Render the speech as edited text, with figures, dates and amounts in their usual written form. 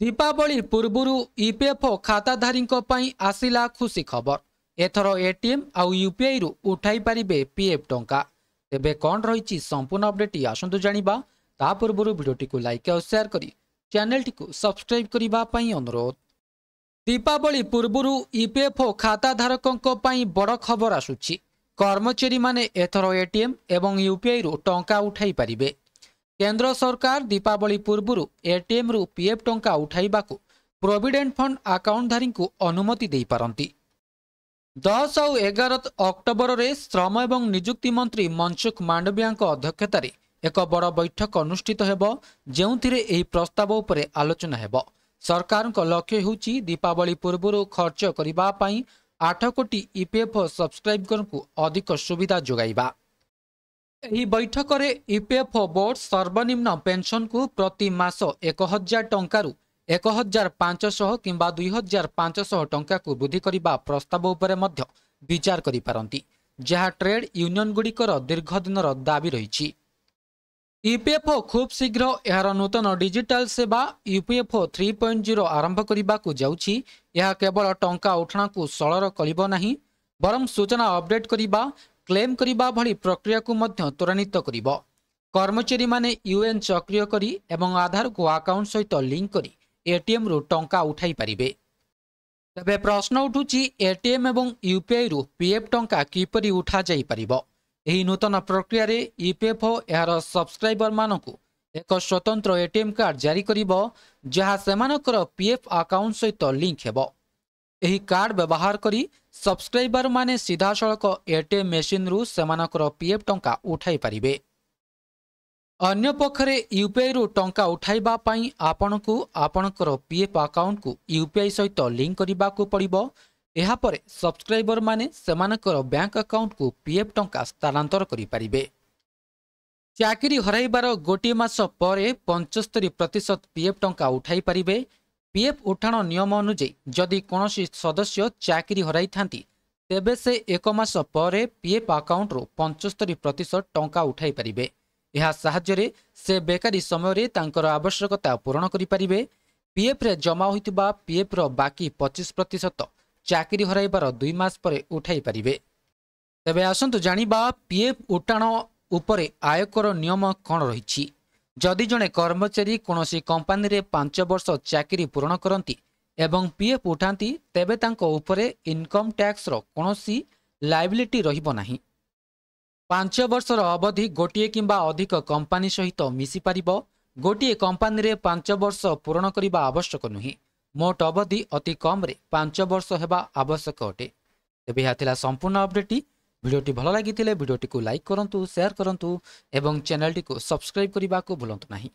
Deepawali पूर्वरु EPFO खाताधारी आसिला खुशी खबर। एथर एटीएम आउ यूपीआई रु उठाई पारिबे पीएफ टंका। तेबे कौन रही संपूर्ण अपडेट आसतु जानिबा। ता पूर्वरु वीडियोटी को लाइक और शेयर करी चैनलटी को सब्सक्राइब करिबा पई अनुरोध। दीपावली पूर्वरु ईपीएफओ खाताधारकों पई बड़ खबर आसुछि। कर्मचारी माने एथर एटीएम एवं यूपीआई रु टंका उठाई पारिबे। केंद्र सरकार दीपावली पूर्वरु एटीएम रु पीएफ टंका उठाइबाकू प्रोविडेंट फंड अकाउंटधारी को अनुमति दे पारंती। 10 और 11 अक्टोबर रे श्रम एवं निजुक्ति मंत्री मनसुख मांडविया अध्यक्षतार एक बड़ बैठक अनुष्ठित हेबो, जेउथिरे एही प्रस्ताव उपरे आलोचना हेबो। सरकार लक्ष्य होउची दीपावली पूर्वरु खर्च करिबा पई 8 कोटी ईपीएफओ सब्सक्राइबर को अधिक सुविधा जोगाइबा। एही बैठक रे ईपीएफओ बोर्ड सर्वनिम्न पेंशन को प्रति मास 1000 टंकारु 1500 किंबा 2500 टंका को वृद्धि करिबा प्रस्ताव उपरे मध्य विचार करि पारंती, जहा ट्रेड यूनियन गुड़िकर दीर्घ दिनर दाबी रहिछि। ईपीएफओ खूब शीघ्र एहार नूतन डिजिटल सेवा यूपीएफओ 3.0 आरंभ करिबा को जाउछि। यह केवल टंका उठाणा को सरल करिबो नाही, बरम सूचना अपडेट करिबा, क्लेम करिबा भली प्रक्रिया को मध्य त्वरान्वित करिबो। कर्मचारी माने यूएन सक्रिय करी एवं आधार को अकाउंट सहित लिंक करी एटीएम रु टंका उठाई पारिबे। तबे प्रश्न उठुची एटीएम एवं यूपीआई रु पीएफ टंका किपरि उठा जाई पारिबो। एही नूतन प्रक्रिया रे ईपीएफओ एहार सब्सक्राइबर मानकु एक स्वतंत्र एटीएम कार्ड जारी करिबो, जहा सेमानकर पीएफ अकाउंट सहित लिंक हेबो। एही कार्ड व्यवहार करी सब्सक्राइबर माने सीधा सड़क एटीएम मेशिन रु सेमानकर पीएफ टंका उठाई पारिबे। अन्य पक्षरे यूपीआई रु टंका उठाइबा पई आपनकु आपनकर पीएफ अकाउंट को यूपीआई सहित लिंक करिबा को पड़िबो। एहा परे सब्सक्राइबर माने सेमानकर बैंक अकाउंट को पीएफ टंका स्थानांतर करि पारिबे। चाकरी हराइबार गोटे मास परे 75% पीएफ टंका उठाई पारिबे। पीएफ उठाण नियम अनुଯାयी जदि कौनसी सदस्य चाकरी हराई थांती तेबे से एक मास परे पीएफ अकाउंट रो 75% टंका उठाई पारिबे। यह साहाय्य से बेकारी समय रे तांकर आवश्यकता पूरण करि पारिबे। पीएफ रे जमा होइतिबा पीएफ रो बाकी 25% चाकरी हराइबार 2 मास परे उठाई पारिबे। तेबे आसंतु जानिबा पीएफ उठाण उपरे आयकर नियम कौन रहिछि। जदि जड़े कर्मचारी कौनसी कंपानी रे 5 वर्ष चाकरी पूर्ण करती एवं पीएफ उठाती तेबे तांको उपरे इनकम टैक्स रो कौनसी लायबिलिटी रहिबो नाही। 5 वर्षर अवधि गोटिए किंबा अधिक कंपानी सहित मिसी पारिबो। गोटिए कंपानी रे 5 वर्ष पूर्ण करिबा आवश्यक नुही। मोट अवधि अति कम रे 5 वर्ष हेबा आवश्यक अटे। तेबे हाथिला संपूर्ण अपडेट। वीडियोटी भल लगी भिडियोटी को लाइक करंतु, शेयर करंतु एवं चैनल टी को सब्सक्राइब करने को भूलंतु नहीं।